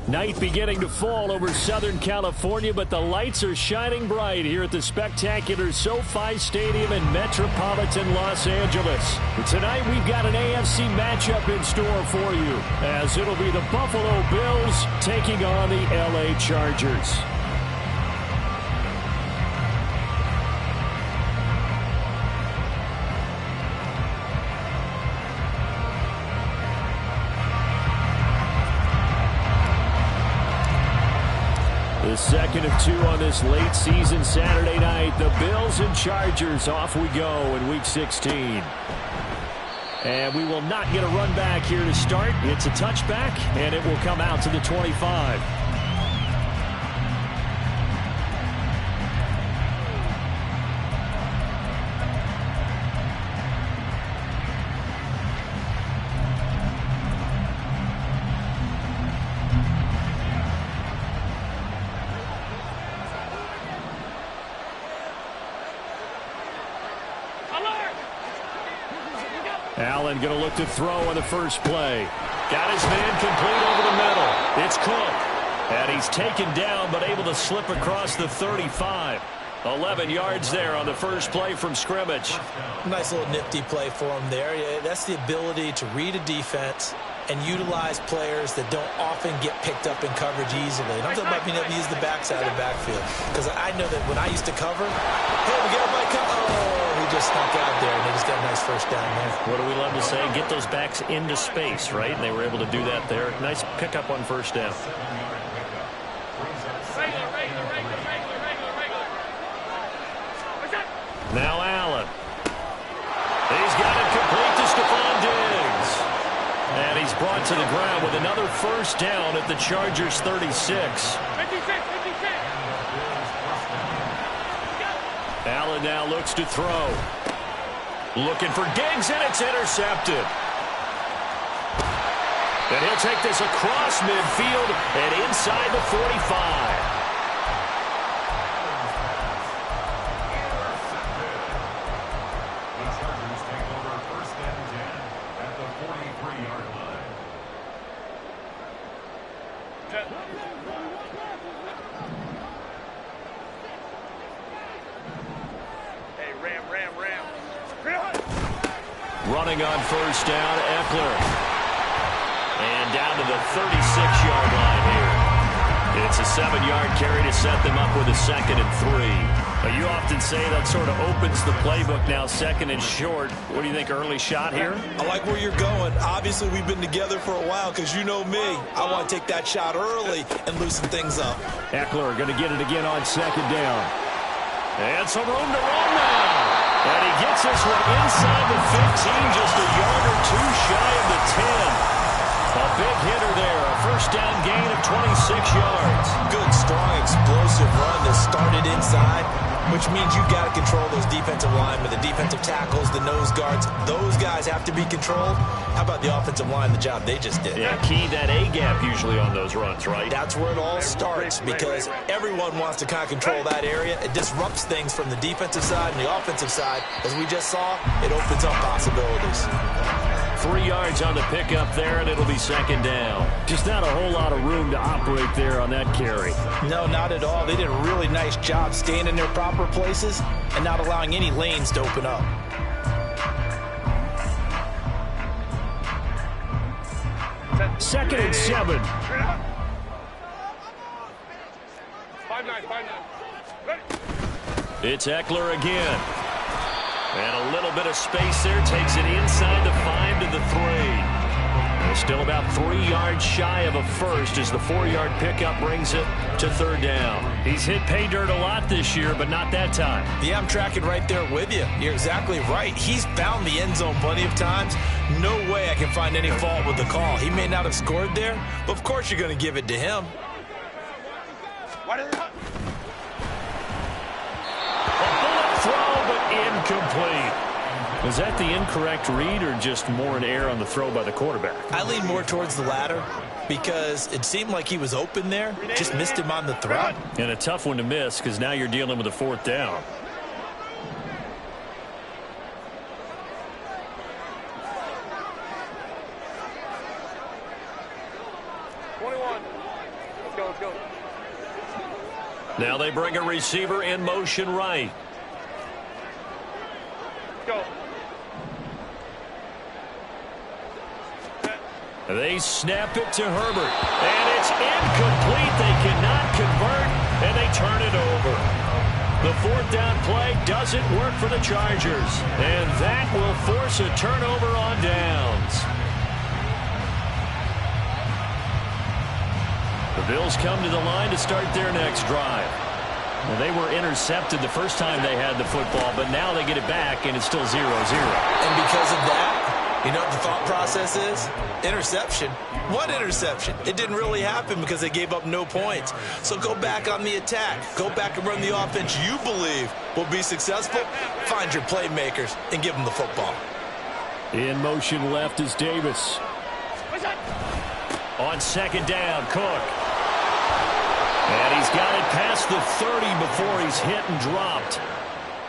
Night beginning to fall over Southern California, but the lights are shining bright here at the spectacular SoFi Stadium in metropolitan Los Angeles. Tonight we've got an AFC matchup in store for you, as it'll be the Buffalo Bills taking on the LA Chargers. The second of two on this late season Saturday night. The Bills and Chargers, off we go in Week 16. And we will not get a run back here to start. It's a touchback, and it will come out to the 25. Allen going to look to throw on the first play. Got his man complete over the middle. It's Cook. And he's taken down but able to slip across the 35. 11 yards there on the first play from scrimmage. Nice little nifty play for him there. Yeah, that's the ability to read a defense and utilize players that don't often get picked up in coverage easily. And I'm talking about being able to use the backside of the backfield. Because I know that when I used to cover, hey, we got a bike cover. Oh, he just snuck out there, and they just got a nice first down there. What do we love to say? Get those backs into space, right? And they were able to do that there. Nice pickup on first down. Now Allen. He's got it complete to Stephon Diggs. And he's brought to the ground with another first down at the Chargers' 36. Allen now looks to throw. Looking for Diggs, and it's intercepted. And he'll take this across midfield and inside the 45. Running on first down, Eckler. And down to the 36-yard line here. It's a 7-yard carry to set them up with a 2nd and 3. You often say that sort of opens the playbook now, 2nd and short. What do you think, early shot here? I like where you're going. Obviously, we've been together for a while because you know me. I want to take that shot early and loosen things up. Eckler going to get it again on 2nd down. And some room to run now. And he gets this one inside the 15, just a yard or two shy of the 10. A big hitter there, a first down gain of 26 yards. Good, strong, explosive run that started inside, which means you got to control those defensive linemen, the defensive tackles, the nose guards. Those guys have to be controlled. How about the offensive line, the job they just did? Yeah, key that A-gap usually on those runs, right? That's where it all starts because everyone wants to kind of control that area. It disrupts things from the defensive side and the offensive side. As we just saw, it opens up possibilities. 3 yards on the pickup there, and it'll be 2nd down. Just not a whole lot of room to operate there on that carry. No, not at all. They did a really nice job staying in their proper places and not allowing any lanes to open up. Second and 7. 5-9. It's Eckler again. And a little bit of space there. Takes it inside the 5 to the 3. And still about 3 yards shy of a first as the 4-yard pickup brings it to 3rd down. He's hit pay dirt a lot this year, but not that time. Yeah, I'm tracking right there with you. You're exactly right. He's found the end zone plenty of times. No way I can find any fault with the call. He may not have scored there, but of course you're going to give it to him. Throw, but incomplete. Was that the incorrect read or just more an error on the throw by the quarterback? I lean more towards the latter because it seemed like he was open there, just missed him on the throw. And a tough one to miss because now you're dealing with a 4th down. Now they bring a receiver in motion right. Go. They snap it to Herbert. And it's incomplete. They cannot convert, and they turn it over. The fourth down play doesn't work for the Chargers. And that will force a turnover on downs. The Bills come to the line to start their next drive. Well, they were intercepted the first time they had the football, but now they get it back, and it's still 0-0. And because of that, you know what the thought process is? Interception. What interception? It didn't really happen because they gave up no points. So go back on the attack. Go back and run the offense you believe will be successful. Find your playmakers and give them the football. In motion left is Davis. On second down, Cook. And he's got it past the 30 before he's hit and dropped.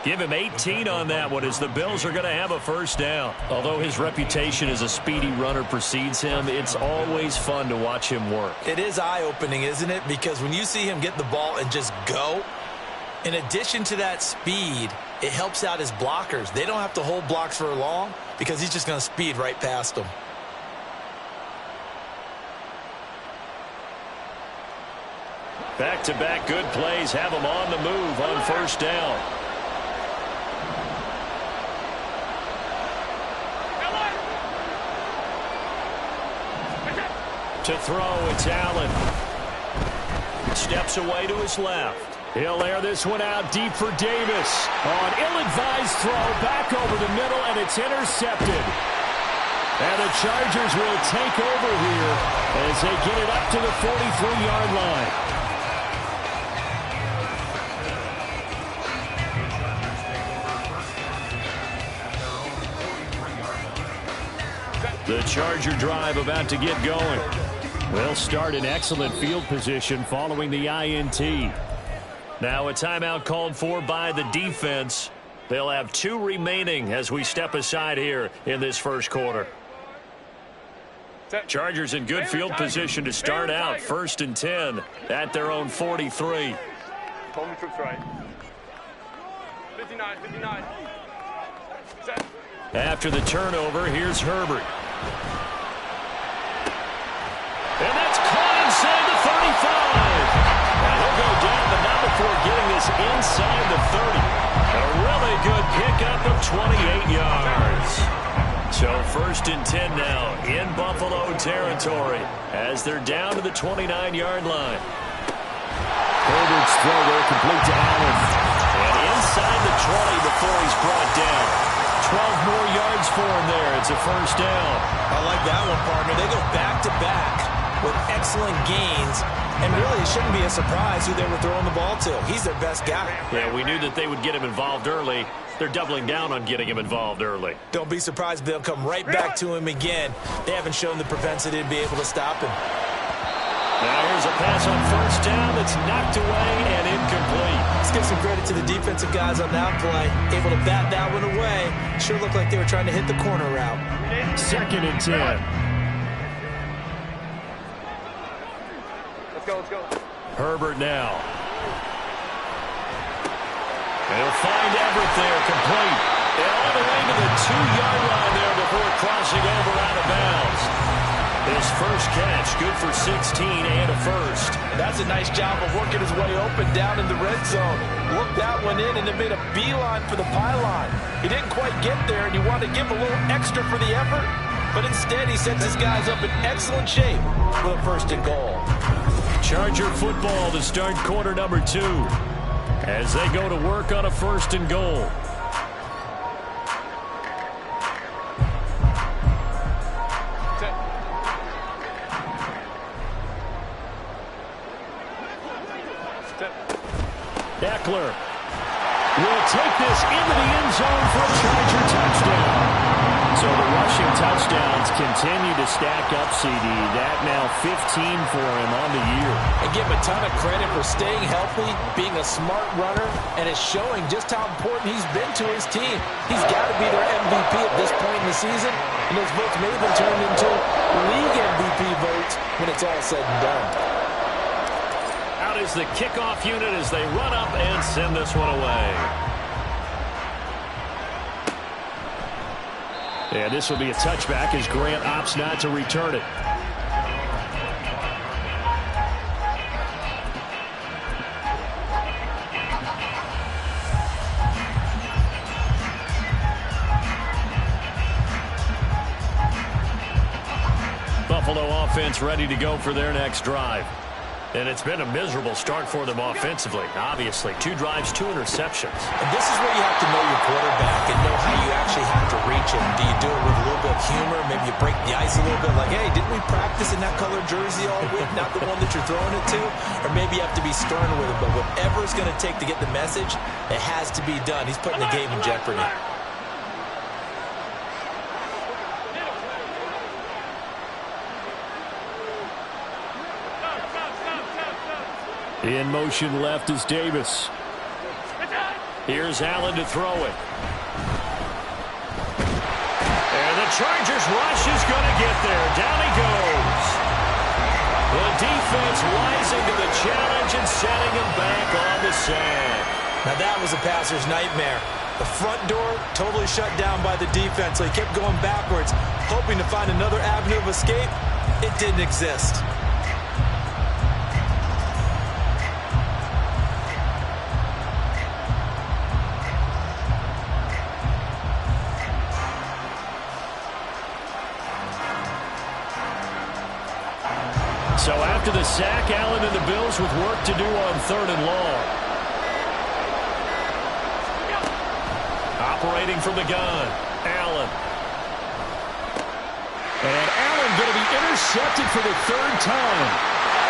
Give him 18 on that one as the Bills are going to have a first down. Although his reputation as a speedy runner precedes him, it's always fun to watch him work. It is eye-opening, isn't it? Because when you see him get the ball and just go, in addition to that speed, it helps out his blockers. They don't have to hold blocks for long because he's just going to speed right past them. Back-to-back good plays have him on the move on first down. To throw, it's Allen. Steps away to his left. He'll air this one out deep for Davis. On ill-advised throw, back over the middle, and it's intercepted. And the Chargers will take over here as they get it up to the 43-yard line. The Charger drive about to get going. They'll start in excellent field position following the INT. Now a timeout called for by the defense. They'll have 2 remaining as we step aside here in this first quarter. Chargers in good field position to start out. 1st and 10 at their own 43. Hold the troops right. 59, 59. Set. After the turnover, here's Herbert. And that's caught inside the 35. And he'll go down, but not before getting this inside the 30. A really good pickup of 28 yards. So 1st and 10 now in Buffalo territory as they're down to the 29-yard line. Herbert's throw there complete to Allen. And inside the 20 before he's brought down. 12 more yards for him there. It's a first down. I like that one, partner. They go back-to-back with excellent gains. And really, it shouldn't be a surprise who they were throwing the ball to. He's their best guy. Yeah, we knew that they would get him involved early. They're doubling down on getting him involved early. Don't be surprised if they'll come right back to him again. They haven't shown the propensity to be able to stop him. Now here's a pass on first down that's knocked away and incomplete. Let's give some credit to the defensive guys on that play. Able to bat that one away. Sure looked like they were trying to hit the corner route. 2nd and 10. Let's go, let's go. Herbert now. He'll find Everett there, complete. And all the way to the 2-yard line there before crossing over out of bounds. His first catch, good for 16 and a first. That's a nice job of working his way open down in the red zone. Looked that one in and then made a beeline for the pylon. He didn't quite get there, and you want to give a little extra for the effort, but instead he sets his guys up in excellent shape for the 1st and goal. Charger football to start quarter number 2 as they go to work on a 1st and goal. Eckler will take this into the end zone for a Charger touchdown. So the rushing touchdowns continue to stack up, CD. That now 15 for him on the year. And give him a ton of credit for staying healthy, being a smart runner, and it's showing just how important he's been to his team. He's got to be their MVP at this point in the season, and those votes may have been turned into league MVP votes when it's all said and done. Out is is the kickoff unit as they run up and send this one away. And this will be a touchback as Grant opts not to return it. Buffalo offense ready to go for their next drive. And it's been a miserable start for them offensively. Obviously, 2 drives, 2 interceptions. And this is where you have to know your quarterback and know how you actually have to reach him. Do you do it with a little bit of humor? Maybe you break the ice a little bit like, hey, didn't we practice in that colored jersey all week, not the one that you're throwing it to? Or maybe you have to be stern with him. But whatever it's going to take to get the message, it has to be done. He's putting the game in jeopardy. In motion left is Davis. Here's Allen to throw it. And the Chargers rush is going to get there. Down he goes. The defense rising to the challenge and setting him back on the sack. Now that was a passer's nightmare. The front door totally shut down by the defense, so he kept going backwards, hoping to find another avenue of escape. It didn't exist. So after the sack, Allen and the Bills with work to do on 3rd and long. Operating from the gun, Allen. And Allen going to be intercepted for the 3rd time.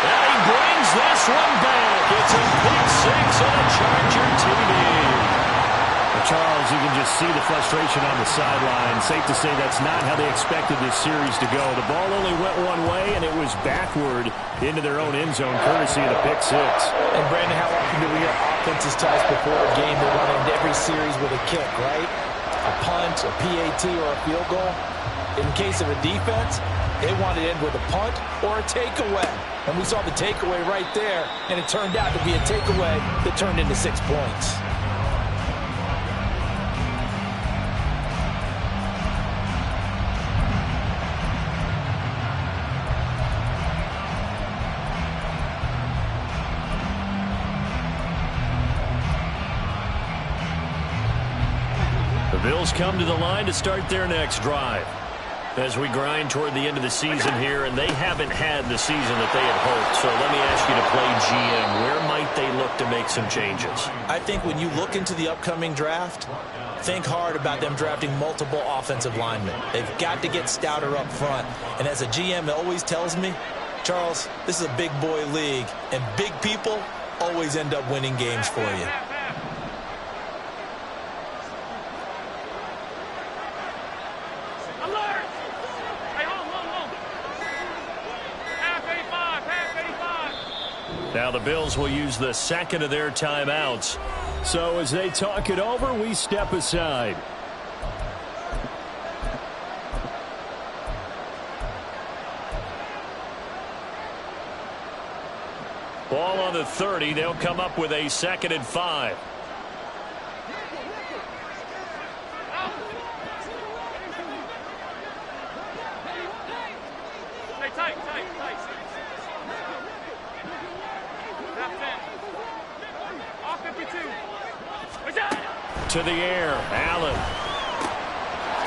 And he brings this one back. It's a pick 6 on a Charger TD. Charles, you can just see the frustration on the sideline. Safe to say that's not how they expected this series to go. The ball only went one way, and it was backward into their own end zone, courtesy of the pick 6. And, Brandon, how often do we hear offenses tell us before a game they want to end every series with a kick, right? A punt, a PAT, or a field goal. In case of a defense, they want to end with a punt or a takeaway. And we saw the takeaway right there, and it turned out to be a takeaway that turned into 6 points. The Bills come to the line to start their next drive. As we grind toward the end of the season here, and they haven't had the season that they had hoped. So let me ask you to play GM. Where might they look to make some changes? I think when you look into the upcoming draft, think hard about them drafting multiple offensive linemen. They've got to get stouter up front. And as a GM, it always tells me, Charles, this is a big boy league, and big people always end up winning games for you. Now the Bills will use the second of their timeouts. So as they talk it over, we step aside. Ball on the 30. They'll come up with a 2nd and 5. To the air, Allen.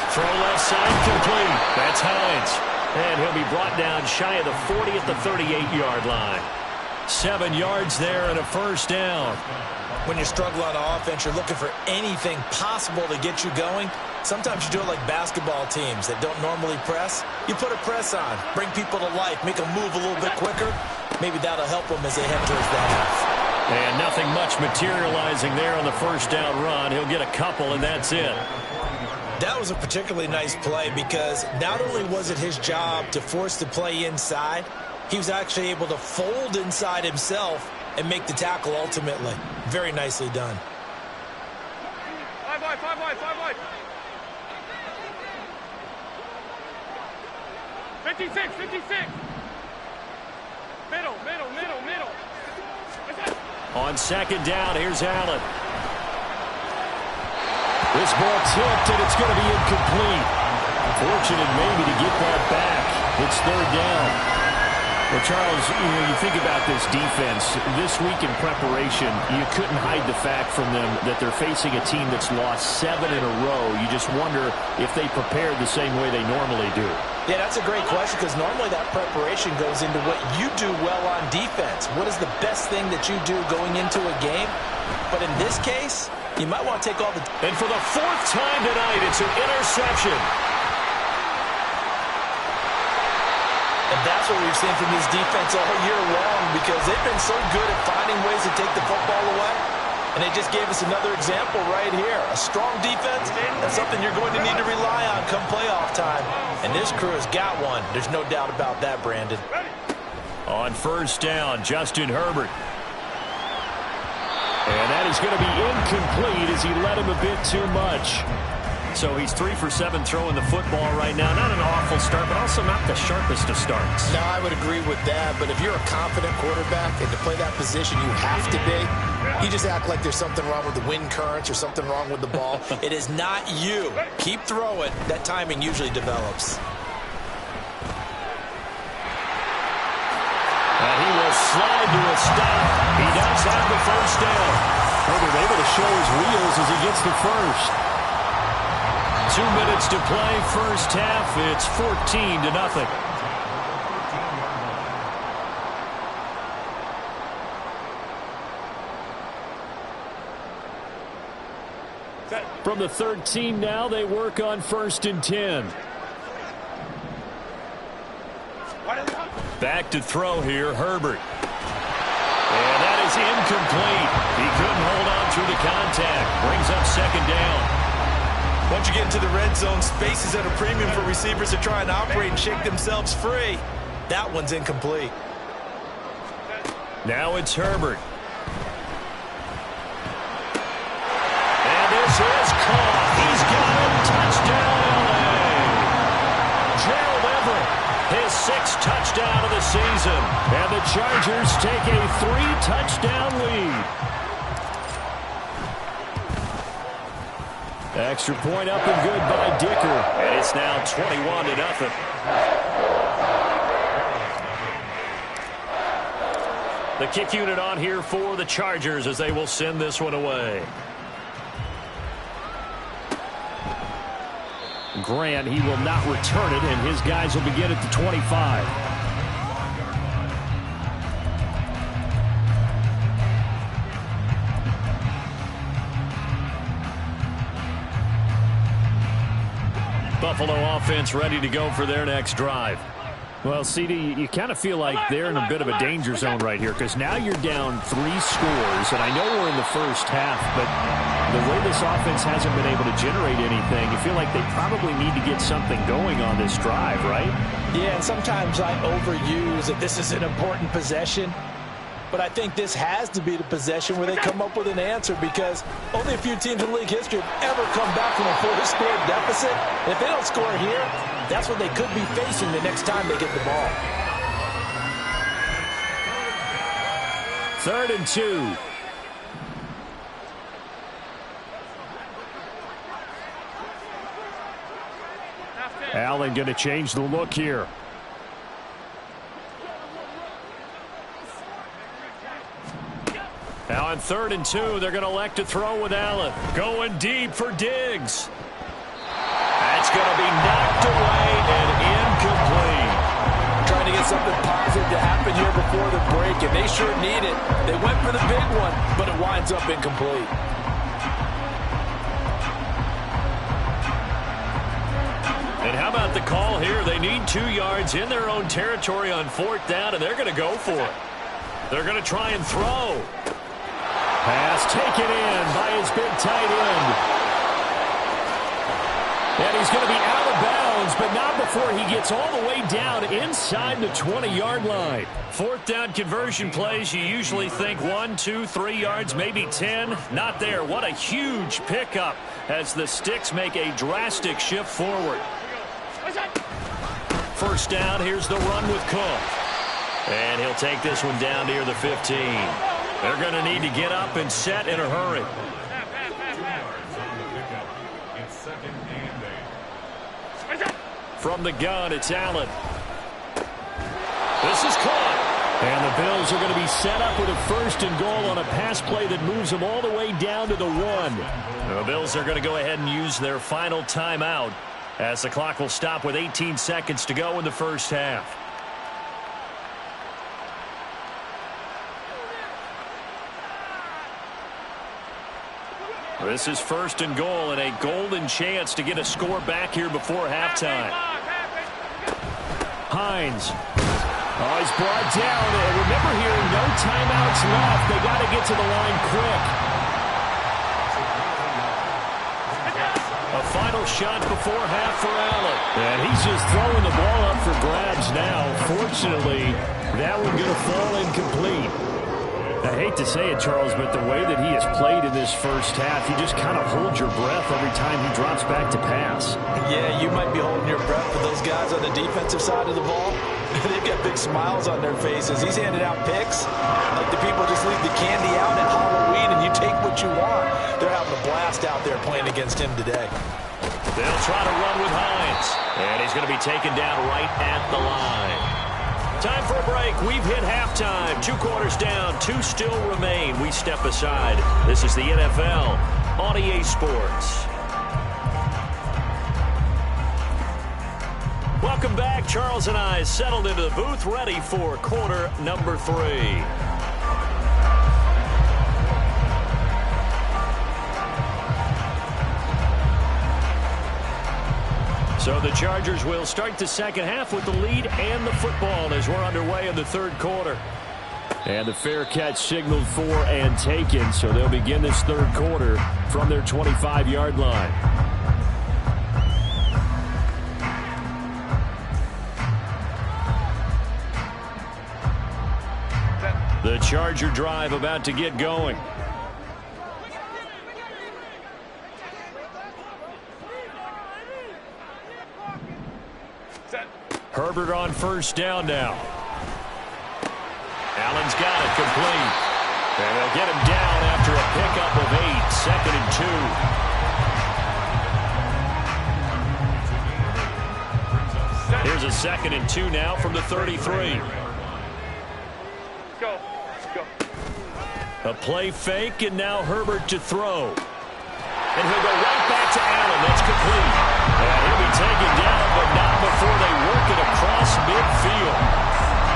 Throw left side complete. That's Hines. And he'll be brought down shy of the 40 at the 38-yard line. 7 yards there and a 1st down. When you struggle on offense, you're looking for anything possible to get you going. Sometimes you do it like basketball teams that don't normally press. You put a press on, bring people to life, make them move a little bit quicker. Maybe that'll help them as they head towards the half. And nothing much materializing there on the 1st down run. He'll get a couple, and that's it. That was a particularly nice play because not only was it his job to force the play inside, he was actually able to fold inside himself and make the tackle ultimately. Very nicely done. 5 wide, 5 wide, 5 wide. 56, 56. Middle. On second down, here's Allen. This ball tipped, and it's going to be incomplete. Fortunate maybe to get that back. It's third down. Well, Charles, you think about this defense. This week in preparation, you couldn't hide the fact from them that they're facing a team that's lost 7 in a row. You just wonder if they prepared the same way they normally do. Yeah, that's a great question because normally that preparation goes into what you do well on defense. What is the best thing that you do going into a game? But in this case, you might want to take all the... And for the 4th time tonight, it's an interception. And that's what we've seen from this defense all year long because they've been so good at finding ways to take the football away. And they just gave us another example right here. A strong defense, that's something you're going to need to rely on come playoff time. And this crew has got one. There's no doubt about that, Brandon. On first down, Justin Herbert. And that is going to be incomplete as he led him a bit too much. So he's 3 for 7 throwing the football right now. Not an awful start, but also not the sharpest of starts. No, I would agree with that. But if you're a confident quarterback and to play that position, you have to be. You just act like there's something wrong with the wind currents or something wrong with the ball. It is not you. Keep throwing. That timing usually develops. And he will slide to a stop. He does have the first down. Herbert able to show his wheels as he gets the first. 2 minutes to play, first half. It's 14-0. From the 13 now, they work on 1st and 10. Back to throw here, Herbert. And that is incomplete. He couldn't hold on through the contact. Brings up second down. Once you get into the red zone, space is at a premium for receivers to try and operate and shake themselves free. That one's incomplete. Now it's Herbert. And this is caught. He's got him. Touchdown, LA. Gerald Everett, his 6th touchdown of the season. And the Chargers take a 3-touchdown lead. Extra point up and good by Dicker. And it's now 21-0. The kick unit on here for the Chargers as they will send this one away. Grant, he will not return it, and his guys will begin at the 25. Buffalo offense ready to go for their next drive. Well, CD, you kind of feel like they're in a bit of a danger zone right here because now you're down 3 scores, and I know we're in the first half, but the way this offense hasn't been able to generate anything, you feel like they probably need to get something going on this drive, right? Yeah, and sometimes I overuse that this is an important possession. But I think this has to be the possession where they come up with an answer because only a few teams in league history have ever come back from a 4-score deficit. And if they don't score here, that's what they could be facing the next time they get the ball. 3rd and 2. Allen going to change the look here. Now on 3rd and 2, they're going to elect to throw with Allen. Going deep for Diggs. That's going to be knocked away and incomplete. Trying to get something positive to happen here before the break, and they sure need it. They went for the big one, but it winds up incomplete. And how about the call here? They need 2 yards in their own territory on 4th down, and they're going to go for it. They're going to try and throw. Pass taken in by his big tight end. And he's going to be out of bounds, but not before he gets all the way down inside the 20-yard line. 4th down conversion plays, you usually think 1, 2, 3 yards, maybe 10. Not there. What a huge pickup as the Sticks make a drastic shift forward. First down, here's the run with Cook. And he'll take this one down near the 15. They're going to need to get up and set in a hurry. From the gun, it's Allen. This is caught. And the Bills are going to be set up with a 1st and goal on a pass play that moves them all the way down to the 1. The Bills are going to go ahead and use their final timeout as the clock will stop with 18 seconds to go in the first half. This is 1st and goal and a golden chance to get a score back here before halftime. Hines. Oh, he's brought down. And remember here, no timeouts left. They got to get to the line quick. A final shot before half for Allen. And he's just throwing the ball up for grabs now. Fortunately, that one going to fall incomplete. I hate to say it, Charles, but the way that he has played in this first half, you just kind of hold your breath every time he drops back to pass. Yeah, you might be holding your breath for those guys on the defensive side of the ball. They've got big smiles on their faces. He's handing out picks like the people just leave the candy out at Halloween and you take what you want. They're having a blast out there playing against him today. They'll try to run with Hines. And he's going to be taken down right at the line. Time for a break. We've hit halftime. 2 quarters down. 2 still remain. We step aside. This is the NFL on EA Sports. Welcome back. Charles and I settled into the booth, ready for quarter number 3. So the Chargers will start the second half with the lead and the football as we're underway in the 3rd quarter. And the fair catch signaled for and taken, so they'll begin this 3rd quarter from their 25-yard line. The Charger drive about to get going. Herbert on 1st down now. Allen's got it complete. And they'll get him down after a pickup of 8, 2nd and 2. Here's a 2nd and 2 now from the 33. Go. A play fake, and now Herbert to throw. And he'll go right back to Allen. That's complete. And he'll be taken down, but not before they work it across midfield.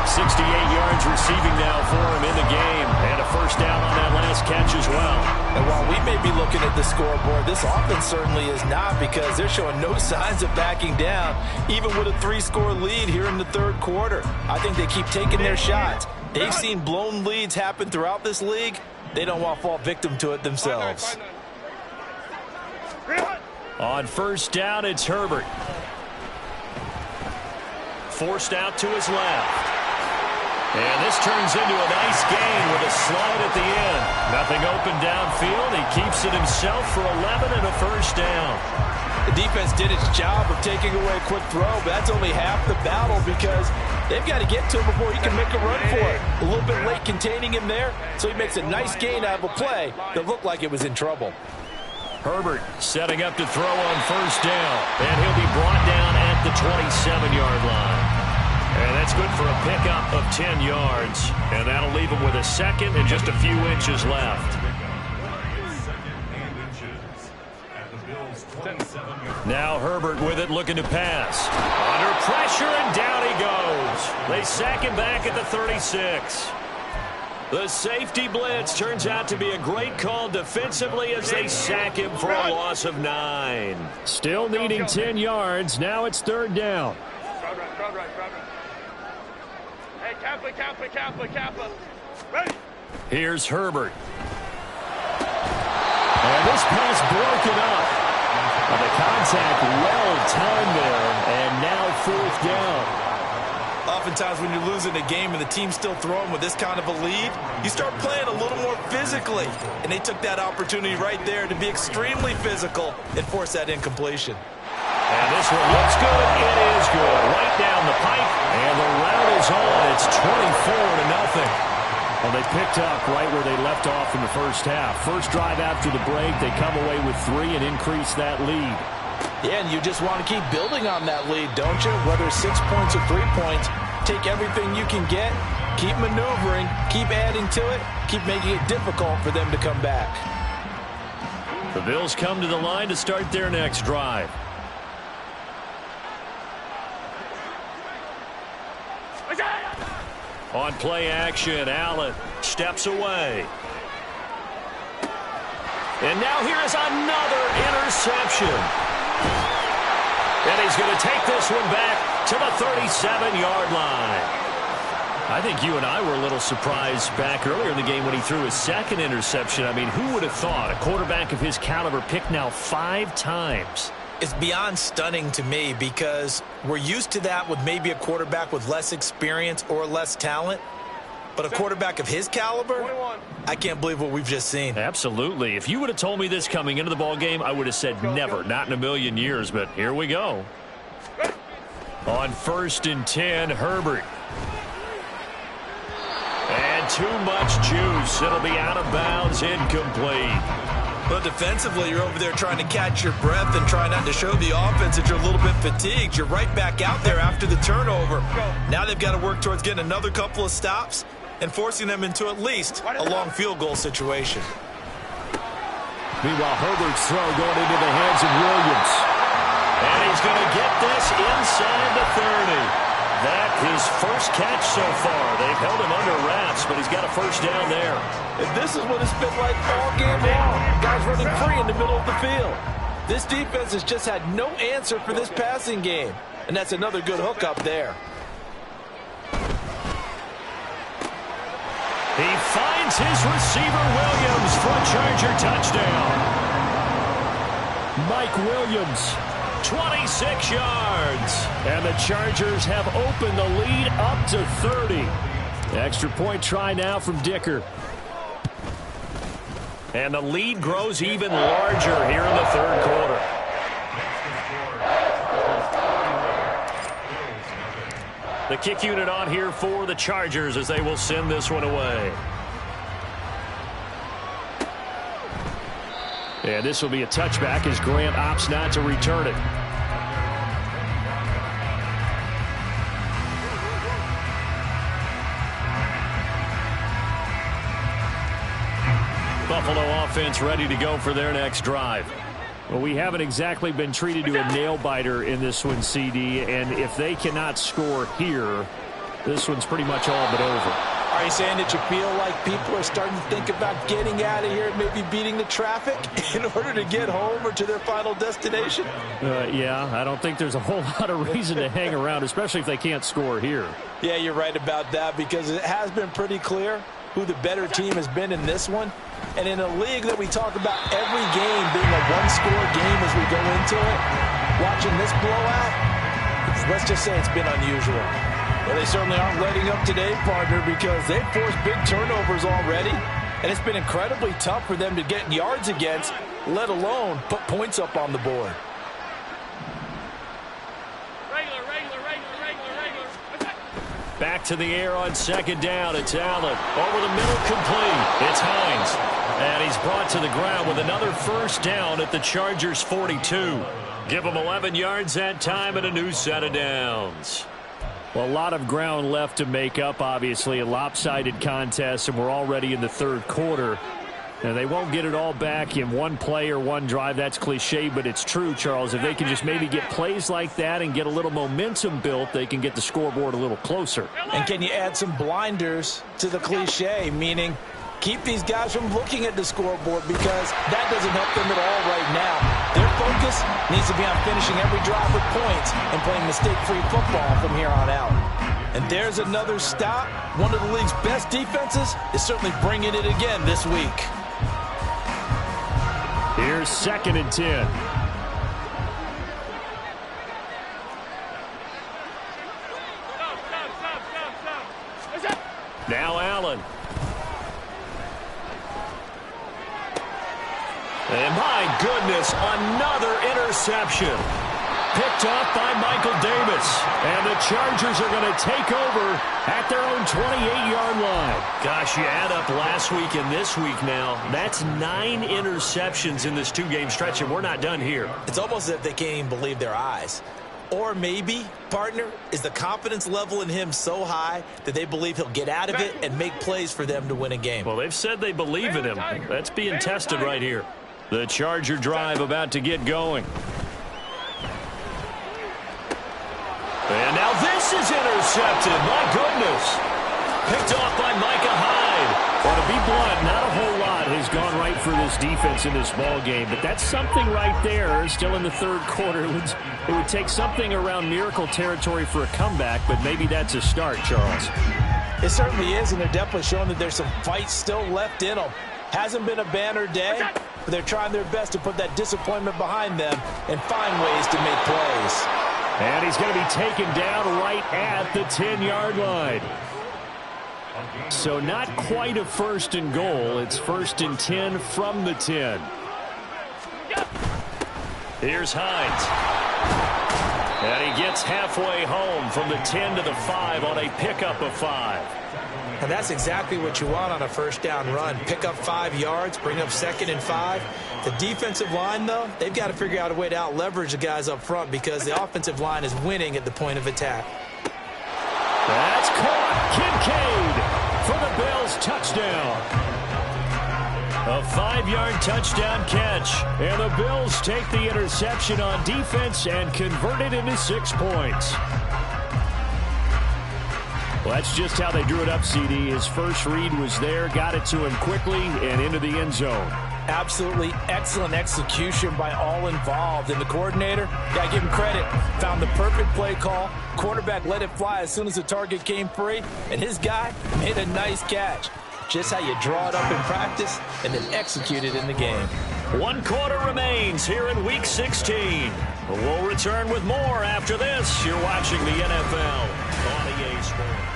68 yards receiving now for him in the game. And a 1st down on that last catch as well. And while we may be looking at the scoreboard, this offense certainly is not, because they're showing no signs of backing down, even with a 3-score lead here in the 3rd quarter. I think they keep taking their shots. They've seen blown leads happen throughout this league. They don't want to fall victim to it themselves. On 1st down, it's Herbert. Forced out to his left. And this turns into a nice gain with a slide at the end. Nothing open downfield. He keeps it himself for 11 and a 1st down. The defense did its job of taking away a quick throw, but that's only half the battle, because they've got to get to him before he can make a run for it. A little bit late containing him there, so he makes a nice gain out of a play that looked like it was in trouble. Herbert setting up to throw on 1st down, and he'll be brought down at the 27-yard line. And that's good for a pickup of 10 yards, and that'll leave him with a 2nd and just a few inches left. Now Herbert with it, looking to pass. Under pressure, and down he goes. They sack him back at the 36. The safety blitz turns out to be a great call defensively as they sack him for a loss of 9. Still needing 10 yards. Now it's 3rd down. Crowd right. Hey, Kappa. Ready. Here's Herbert. And this pass broken up. And the contact well timed there, and now 4th down. Oftentimes when you're losing a game and the team's still throwing with this kind of a lead, you start playing a little more physically. And they took that opportunity right there to be extremely physical and force that incompletion. And this one looks good. It is good. Right down the pipe. And the route is on. It's 24-0. Well, they picked up right where they left off in the first half. First drive after the break, they come away with 3 and increase that lead. Yeah, and you just want to keep building on that lead, don't you? Whether it's 6 points or 3 points, take everything you can get, keep maneuvering, keep adding to it, keep making it difficult for them to come back. The Bills come to the line to start their next drive. On play action, Allen steps away. And now here is another interception. And he's going to take this one back to the 37-yard line. I think you and I were a little surprised back earlier in the game when he threw his second interception. I mean, who would have thought a quarterback of his caliber picked now 5 times? It's beyond stunning to me because we're used to that with maybe a quarterback with less experience or less talent. But a quarterback of his caliber, I can't believe what we've just seen. Absolutely. If you would have told me this coming into the ball game, I would have said never, not in a million years. But here we go. On 1st and 10, Herbert. And too much juice. It'll be out of bounds, incomplete. But defensively, you're over there trying to catch your breath and try not to show the offense that you're a little bit fatigued. You're right back out there after the turnover. Now they've got to work towards getting another couple of stops and forcing them into at least a long field goal situation. Meanwhile, Herbert's throw going into the hands of Williams. And he's going to get this inside the 30. That his first catch so far. They've held him under wraps, but he's got a first down there. And this is what it's been like all game long. Guys running free in the middle of the field. This defense has just had no answer for this passing game. And that's another good hook up there. He finds his receiver, Williams, for a Charger touchdown. Mike Williams, 26 yards. And the Chargers have opened the lead up to 30. Extra point try now from Dicker. And the lead grows even larger here in the third quarter. The kick unit on here for the Chargers as they will send this one away. And this will be a touchback as Grant opts not to return it. Buffalo offense ready to go for their next drive. Well, we haven't exactly been treated to a nail-biter in this one, CD, and if they cannot score here, this one's pretty much all but over. Are you saying that you feel like people are starting to think about getting out of here and maybe beating the traffic in order to get home or to their final destination? Yeah, I don't think there's a whole lot of reason to hang around, especially if they can't score here. Yeah, you're right about that because it has been pretty clear who the better team has been in this one. And in a league that we talk about every game being a one-score game as we go into it, watching this blowout, let's just say it's been unusual. Well, they certainly aren't letting up today, partner, because they've forced big turnovers already, and it's been incredibly tough for them to get yards against, let alone put points up on the board. Back to the air on 2nd down. It's Allen. Over the middle, complete. It's Hines. And he's brought to the ground with another first down at the Chargers' 42. Give them 11 yards that time and a new set of downs. Well, a lot of ground left to make up, obviously. A lopsided contest, and we're already in the third quarter. Now, they won't get it all back in one play or one drive. That's cliche, but it's true, Charles. If they can just maybe get plays like that and get a little momentum built, they can get the scoreboard a little closer. And can you add some blinders to the cliche, meaning keep these guys from looking at the scoreboard because that doesn't help them at all right now. Their focus needs to be on finishing every drive with points and playing mistake-free football from here on out. And there's another stop. One of the league's best defenses is certainly bringing it again this week. Here's 2nd and 10. Now Allen. And my goodness, another interception. picked off by Michael Davis. And the Chargers are going to take over at their own 28-yard line. Gosh, you add up last week and this week now. That's 9 interceptions in this 2-game stretch, and we're not done here. It's almost as if they can't even believe their eyes. Or maybe, partner, is the confidence level in him so high that they believe he'll get out of it and make plays for them to win a game. Well, they've said they believe in him. That's being tested right here. The Charger drive about to get going. And now this is intercepted. My goodness. Picked off by Micah Hyde. Well, to be blunt, not a whole lot has gone right for this defense in this ball game, but that's something right there. Still in the third quarter. It would take something around miracle territory for a comeback, but maybe that's a start, Charles. It certainly is, and they're definitely showing that there's some fight still left in them. Hasn't been a banner day, but they're trying their best to put that disappointment behind them and find ways to make plays. And he's going to be taken down right at the 10-yard line. So not quite a first and goal. It's first and 10 from the 10. Here's Hines. And he gets halfway home from the 10 to the 5 on a pickup of 5. And that's exactly what you want on a first down run. Pick up 5 yards, bring up 2nd and 5. The defensive line, though, they've got to figure out a way to out-leverage the guys up front because the offensive line is winning at the point of attack. That's caught. Kincaid for the Bills touchdown. A 5-yard touchdown catch. And the Bills take the interception on defense and convert it into 6 points. Well, that's just how they drew it up, CD. His first read was there, got it to him quickly, and into the end zone. Absolutely excellent execution by all involved. And the coordinator, got to give him credit, found the perfect play call. Quarterback let it fly as soon as the target came free, and his guy made a nice catch. Just how you draw it up in practice and then execute it in the game. 1 quarter remains here in Week 16. We'll return with more after this. You're watching the NFL on EA Sports.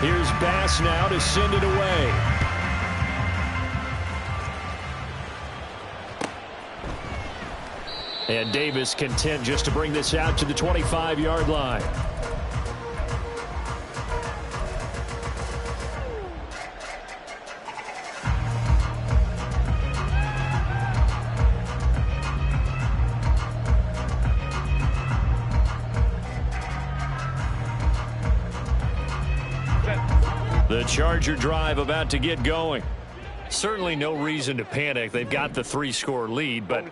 Here's Bass now to send it away. And Davis content just to bring this out to the 25-yard line. The Charger drive about to get going. Certainly no reason to panic. They've got the 3-score lead, but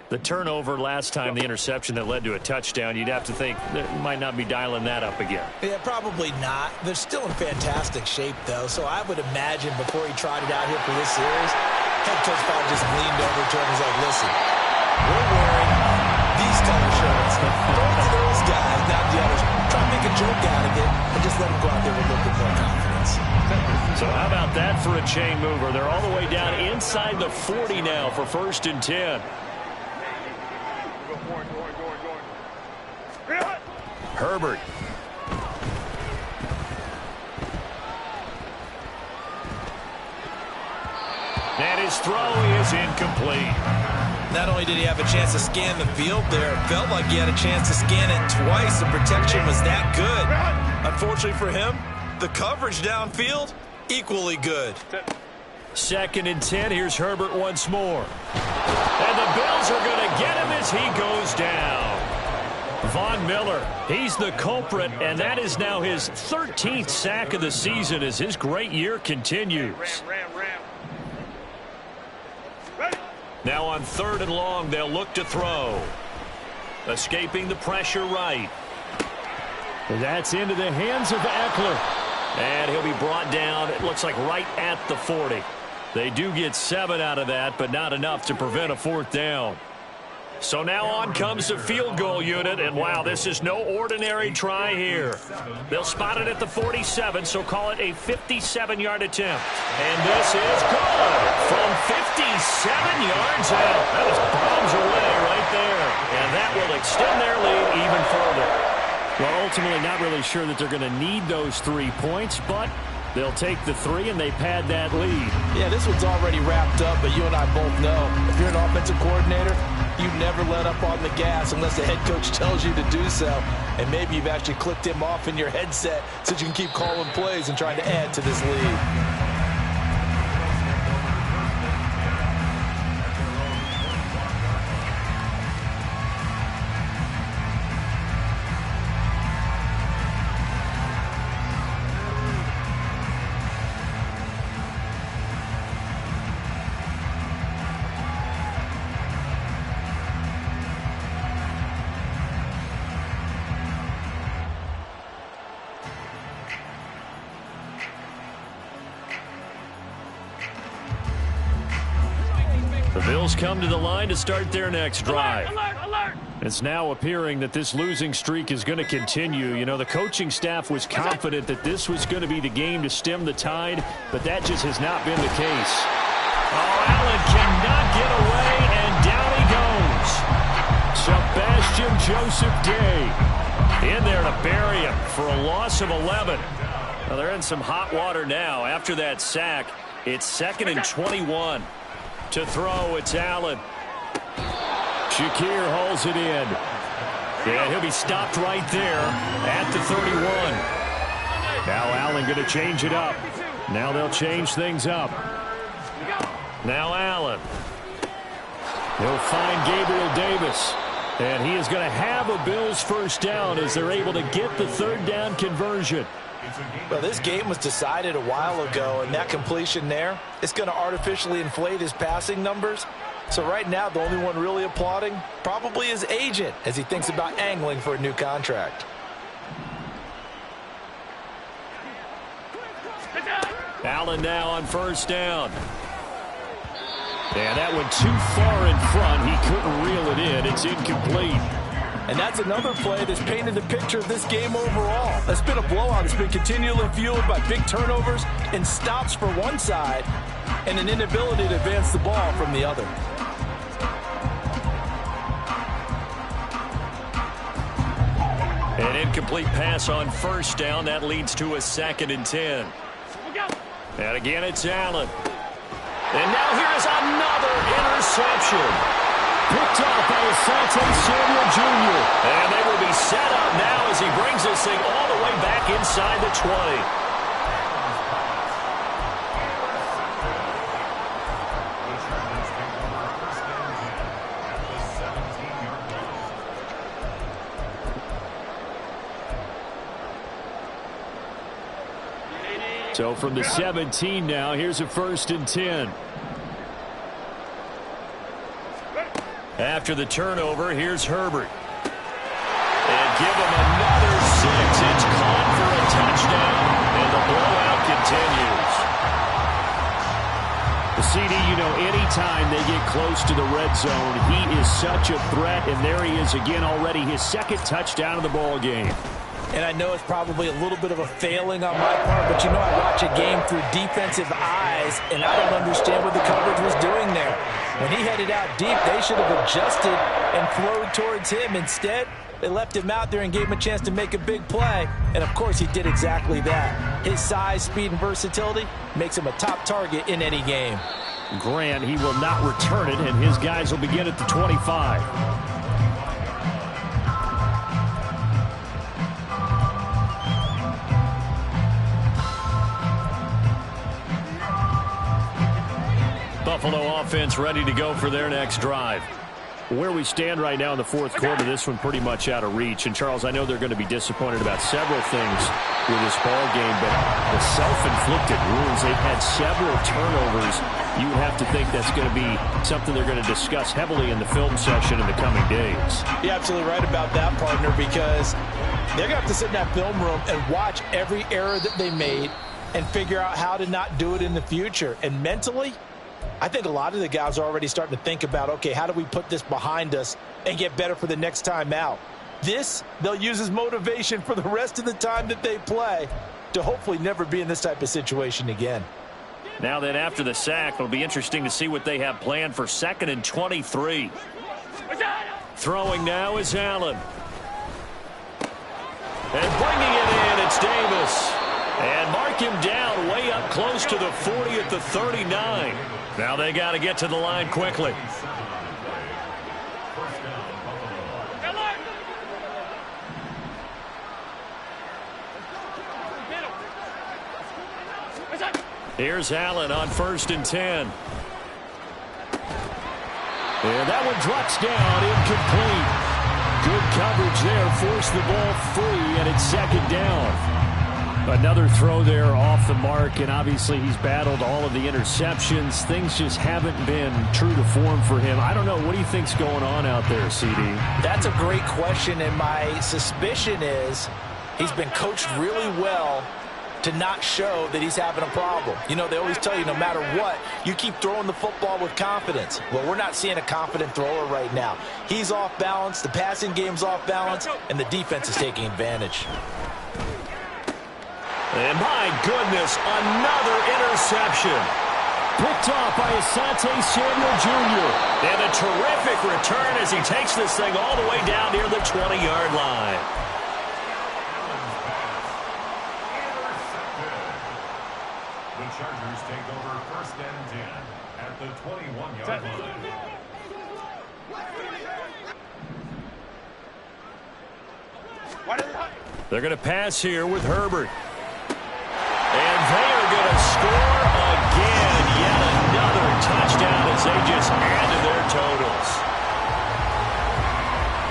the turnover last time, the interception that led to a touchdown, you'd have to think they might not be dialing that up again. Yeah, probably not. They're still in fantastic shape, though, so I would imagine before he tried it out here for this series, head coach probably just leaned over to him and was like, listen, we're wearing these color shirts. Throw it to those guys, not the others. Try to make a joke out of it and just let them go out there with a little bit more confidence. So how about that for a chain mover? They're all the way down inside the 40 now for first and 10. Herbert. And his throw is incomplete. Not only did he have a chance to scan the field there, it felt like he had a chance to scan it twice. The protection was that good. Unfortunately for him, the coverage downfield, equally good. 2nd and 10. Here's Herbert once more. And the Bills are going to get him as he goes down. Von Miller, he's the culprit, and that is now his 13th sack of the season as his great year continues. Now on 3rd and long, they'll look to throw. Escaping the pressure right. That's into the hands of Eckler. And he'll be brought down, it looks like right at the 40. They do get 7 out of that, but not enough to prevent a 4th down. So now on comes the field goal unit, and wow, this is no ordinary try here. They'll spot it at the 47, so call it a 57-yard attempt. And this is good from 57 yards out. That was bombs away right there, and that will extend their lead even further. Well, ultimately not really sure that they're going to need those 3 points, but They'll take the 3, and they pad that lead. Yeah, this one's already wrapped up, but you and I both know if you're an offensive coordinator, you never let up on the gas unless the head coach tells you to do so. And maybe you've actually clicked him off in your headset so you can keep calling plays and trying to add to this lead. The Bills come to the line to start their next drive. Alert, alert, alert. It's now appearing that this losing streak is going to continue. You know, the coaching staff was confident that this was going to be the game to stem the tide, but that just has not been the case. Oh, Allen cannot get away, and down he goes. Sebastian Joseph Day in there to bury him for a loss of 11. Well, they're in some hot water now. After that sack, it's 2nd and 21. To throw, it's Allen. Shakir holds it in. And he'll be stopped right there at the 31. Now Allen going to change it up. Now they'll change things up. Now Allen. He'll find Gabriel Davis. And he is going to have a Bills first down as they're able to get the 3rd down conversion. Well, this game was decided a while ago, and that completion there, it's going to artificially inflate his passing numbers. So right now, the only one really applauding probably his agent as he thinks about angling for a new contract. Allen now on first down. And that went too far in front. He couldn't reel it in. It's incomplete. And that's another play that's painted the picture of this game overall. It's been a blowout. It's been continually fueled by big turnovers and stops for one side and an inability to advance the ball from the other. An incomplete pass on first down. That leads to a 2nd and 10. And again, it's Allen. And now here is another interception. Picked off by Asante Samuel Jr. And they will be set up now as he brings this thing all the way back inside the 20. So from the 17 now, here's a 1st and 10. After the turnover, here's Herbert. And give him another 6. It's caught for a touchdown, and the blowout continues. The CD, you know, anytime they get close to the red zone, he is such a threat, and there he is again already, his 2nd touchdown of the ball game. And I know it's probably a little bit of a failing on my part, but you know I watch a game through defensive eyes, and I don't understand what the coverage was doing there. When he headed out deep, they should have adjusted and flowed towards him. Instead, they left him out there and gave him a chance to make a big play. And, of course, he did exactly that. His size, speed, and versatility makes him a top target in any game. Grant, he will not return it, and his guys will begin at the 25. Buffalo offense ready to go for their next drive. Where we stand right now in the 4th quarter, this one pretty much out of reach. And, Charles, I know they're going to be disappointed about several things with this ball game, but the self-inflicted wounds, they've had several turnovers. You would have to think that's going to be something they're going to discuss heavily in the film session in the coming days. You're absolutely right about that, partner, because they're going to have to sit in that film room and watch every error that they made and figure out how to not do it in the future. And mentally, I think a lot of the guys are already starting to think about, okay, how do we put this behind us and get better for the next time out? This, they'll use as motivation for the rest of the time that they play to hopefully never be in this type of situation again. Now then, after the sack, it'll be interesting to see what they have planned for 2nd and 23. Throwing now is Allen. And bringing it in, it's Davis. And mark him down way up close to the 40 at the 39. Now they got to get to the line quickly. Here's Allen on 1st and 10. And that one drops down, incomplete. Good coverage there, forced the ball free, and it's 2nd down. Another throw there off the mark, and obviously he's battled all of the interceptions. Things just haven't been true to form for him. I don't know, what do you think's going on out there, CD? That's a great question, and my suspicion is he's been coached really well to not show that he's having a problem. You know, they always tell you no matter what, you keep throwing the football with confidence. Well, we're not seeing a confident thrower right now. He's off balance, the passing game's off balance, and the defense is taking advantage. And my goodness, another interception. Picked off by Asante Samuel Jr. And a terrific return as he takes this thing all the way down near the 20-yard line. The Chargers take over 1st and 10 at the 21-yard line. They're going to pass here with Herbert. And they are going to score again. Yet another touchdown as they just add to their totals.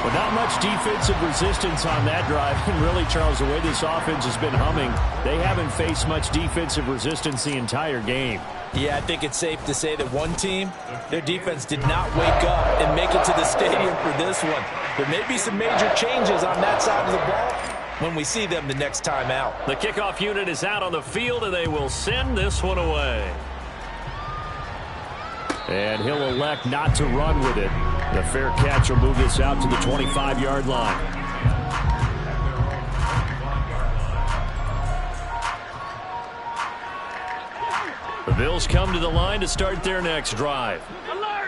Well, not much defensive resistance on that drive. And really, Charles, the way this offense has been humming, they haven't faced much defensive resistance the entire game. Yeah, I think it's safe to say that one team, their defense did not wake up and make it to the stadium for this one. There may be some major changes on that side of the ball when we see them the next time out. The kickoff unit is out on the field, and they will send this one away. And he'll elect not to run with it. The fair catch will move this out to the 25-yard line. The Bills come to the line to start their next drive.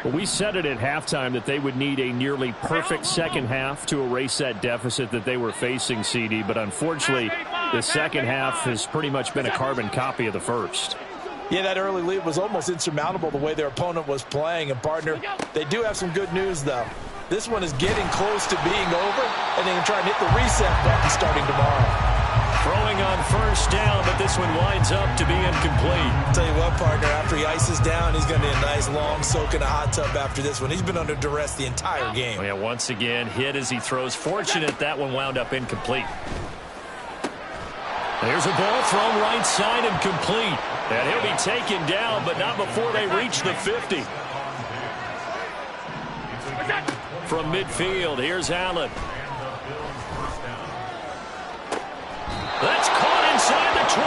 Well, we said it at halftime that they would need a nearly perfect second half to erase that deficit that they were facing, CD. But unfortunately, the second half has pretty much been a carbon copy of the first. Yeah, that early lead was almost insurmountable the way their opponent was playing. And, partner, they do have some good news, though. This one is getting close to being over, and they can try and hit the reset button starting tomorrow. Throwing on 1st down, but this one winds up to be incomplete. I'll tell you what, partner, after he ices down, he's going to need a nice long soak in a hot tub after this one. He's been under duress the entire game. Oh, yeah, once again, hit as he throws. Fortunate that one wound up incomplete. There's a ball thrown right side and complete. And he'll be taken down, but not before they reach the 50. From midfield, here's Allen. That's caught inside the 20.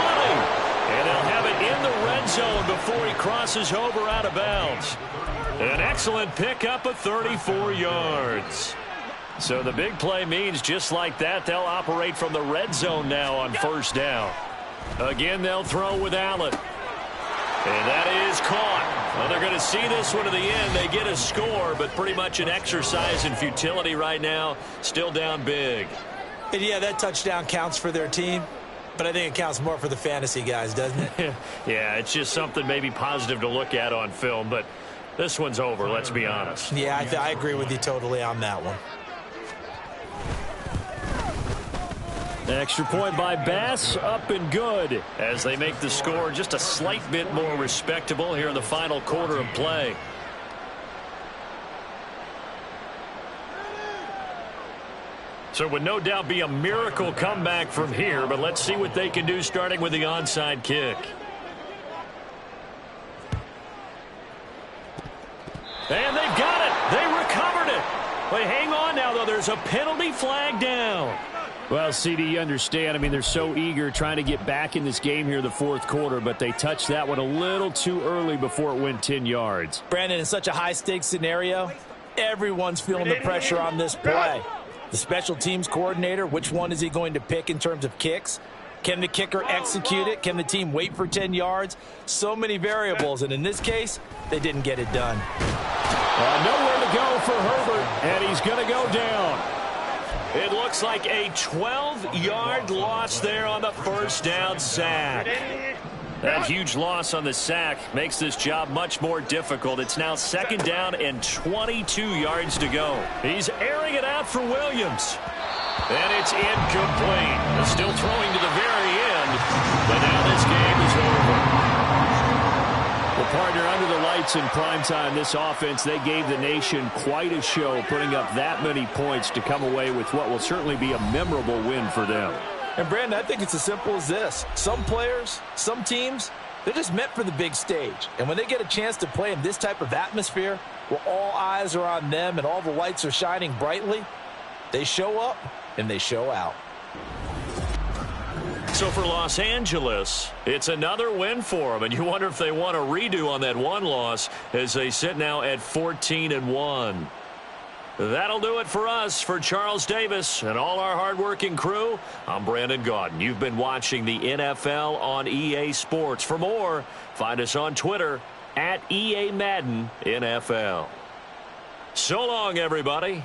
And he'll have it in the red zone before he crosses over out of bounds. An excellent pickup of 34 yards. So the big play means just like that, they'll operate from the red zone now on 1st down. Again, they'll throw with Allen. And that is caught. Well, they're going to see this one to the end. They get a score, but pretty much an exercise in futility right now. Still down big. And yeah, that touchdown counts for their team, but I think it counts more for the fantasy guys, doesn't it? Yeah, it's just something maybe positive to look at on film, but this one's over, let's be honest. Yeah, I agree with you totally on that one. Extra point by Bass, up and good as they make the score just a slight bit more respectable here in the final quarter of play. So it would no doubt be a miracle comeback from here, but let's see what they can do starting with the onside kick. And they've got it. They recovered it. But hang on now, though. There's a penalty flag down. Well, CD, you understand. I mean, they're so eager trying to get back in this game here in the 4th quarter, but they touched that one a little too early before it went 10 yards. Brandon, in such a high-stakes scenario, everyone's feeling the pressure on this play. The special teams coordinator, which one is he going to pick in terms of kicks? Can the kicker execute it? Can the team wait for 10 yards? So many variables, and in this case, they didn't get it done. Nowhere to go for Herbert, and he's going to go down. It looks like a 12-yard loss there on the first down sack. That huge loss on the sack makes this job much more difficult. It's now 2nd down and 22 yards to go. He's airing it out for Williams. And it's incomplete. Still throwing to the very end, but now this game is over. Well, partner, under the lights in primetime, this offense, they gave the nation quite a show, putting up that many points to come away with what will certainly be a memorable win for them. And, Brandon, I think it's as simple as this. Some players, some teams, they're just meant for the big stage. And when they get a chance to play in this type of atmosphere, where all eyes are on them and all the lights are shining brightly, they show up and they show out. So for Los Angeles, it's another win for them, and you wonder if they want a redo on that one loss as they sit now at 14-1. That'll do it for us. For Charles Davis and all our hardworking crew, I'm Brandon Gaudin. You've been watching the NFL on EA Sports. For more, find us on Twitter at EA Madden NFL. So long, everybody.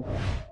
ball.